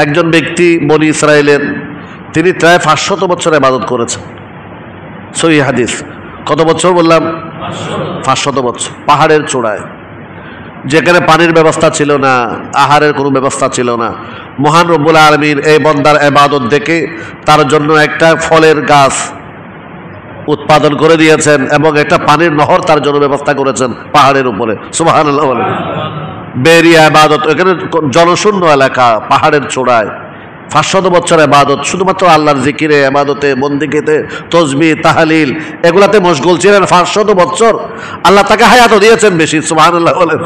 একজন ব্যক্তি বনি ইসরায়েলের, তিনি প্রায় 500 বছর ইবাদত করেছেন। সহিহ হাদিস। কত বছর বললাম? 500 বছর। পাহাড়ের চূড়ায়, যেখানে পানির ব্যবস্থা ছিল না, আহারের কোনো ব্যবস্থা ছিল না, মহান রব্বুল আলামিন এই বান্দার ইবাদত দেখে তার জন্য একটা ফলের গাছ উৎপাদন করে দিয়েছেন এবং একটা পানির নহর তার জন্য ব্যবস্থা করেছেন পাহাড়ের উপরে। সুবহানাল্লাহ বলেন। বেরিয়া ইবাদত, এখানে জনশূন্য এলাকা, পাহাড়ের চূড়ায় 500 বছর ইবাদত, শুধুমাত্র আল্লাহর জিকিরে, ইবাদতে, বন্দেগীতে, তাসবিহ, তাহলিল, এগুলাতে মশগুল ছিলেন 500 বছর। আল্লাহ তাকে হায়াতও দিয়েছেন বেশি। সুবহানাল্লাহ বলেন।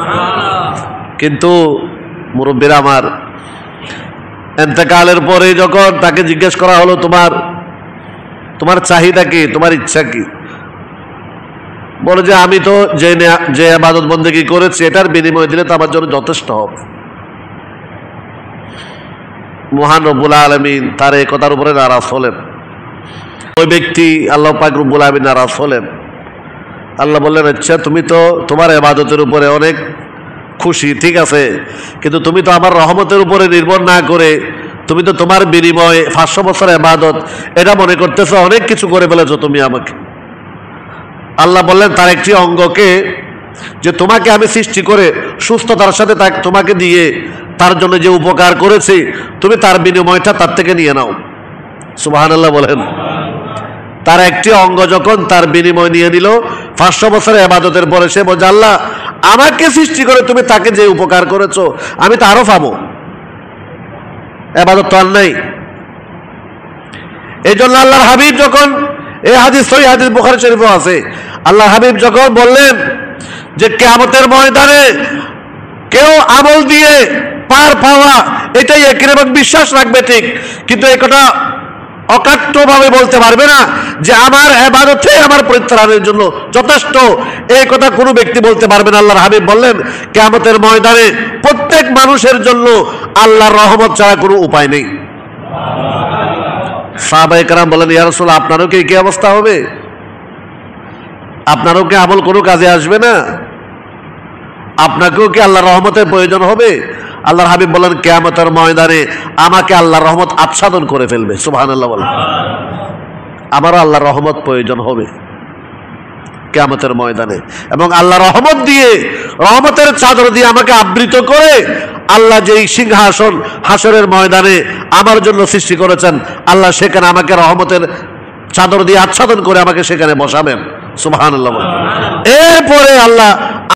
কিন্তু মুরব্বিরা আমার, ইন্তেকালের পরে যখন তাকে জিজ্ঞেস করা হলো, তোমার চাহিদা কি, তোমার ইচ্ছা কি? বলে যে আমি তো যে ইবাদত বন্দেগী করেছি এটার বিনিময় দিলে তো আমার জন্য যথেষ্ট হবে। মহান রব্বুল আলামিন তার এই কথার উপরে নারাজ হলেন। ওই ব্যক্তি আল্লাহ পাক রব্বুল আলামিন নারাজ হলেন। আল্লাহ বললেন, আচ্ছা তুমি তো তোমার ইবাদতের উপরে অনেক খুশি, ঠিক আছে, কিন্তু তুমি তো আমার রহমতের উপরে নির্ভর না করে তুমি তো তোমার বিনিময়ে 500 বছর ইবাদত এটা মনে করতেছো অনেক কিছু করে ফেলেছো তুমি আমাকে। আল্লাহ বললেন, তার একটি অঙ্গকে যে তোমাকে আমি সৃষ্টি করে সুস্থতার সাথে তোমাকে দিয়ে তার জন্য যে উপকার করেছি, তুমি তার বিনিময়টা তার থেকে নিয়ে নাও। সুবহানাল্লাহ বলেন। তার একটি অঙ্গ যখন তার বিনিময় নিয়ে নিল 500 বছরের ইবাদতের পরে, সে বলছে, আল্লাহ আমাকে সৃষ্টি করে তুমি তাকে যে উপকার করেছো আমি তো আরো পাবো, ইবাদত তো আর নাই। এই জন্য আল্লাহর হাবিব যখন, এই হাদিস সহিহ হাদিস, বুখারী শরীফে আছে, আল্লাহর হাবিব যখন বললেন যে কিয়ামতের ময়দানে কেউ আমল দিয়ে পার পাওয়া এটাই একরকম বিশ্বাস রাখবে ঠিক, কিন্তু এই কথা অকাট্যভাবে বলতে পারবে না যে আমার ইবাদতই আমার পরিত্রাণের জন্য যথেষ্ট, এই কথা কোনো ব্যক্তি বলতে পারবে না। আল্লাহর হাবিব বললেন, কিয়ামতের ময়দানে প্রত্যেক মানুষের জন্য আল্লাহর রহমত ছাড়া কোনো উপায় নেই। সাহাবায়ে কেরাম বলেন, ইয়া রাসূলুল্লাহ আপনারও কি এই অবস্থা হবে? আপনারও কি আমল কোনো কাজে আসবে না? আপনাকেও কি আল্লাহর রহমতের প্রয়োজন হবে? আল্লাহর হাবিব বলেন, কিয়ামতের ময়দানে আমাকে আল্লাহর রহমত আচ্ছাদন করে ফেলবে। সুবহানাল্লাহ বলেন। আমারও আল্লাহর রহমত প্রয়োজন হবে কিয়ামতের ময়দানে, এবং আল্লাহর রহমত দিয়ে, রহমতের চাদর দিয়ে আমাকে আবৃত করে আল্লাহ যেই সিংহাসন হাসরের ময়দানে আমার জন্য সৃষ্টি করেছেন, আল্লাহ সেখানে আমাকে রহমতের চাদর দিয়ে আচ্ছাদন করে আমাকে সেখানে বসাবেন। সুবহানাল্লাহ বলেন। এরপরে আল্লাহ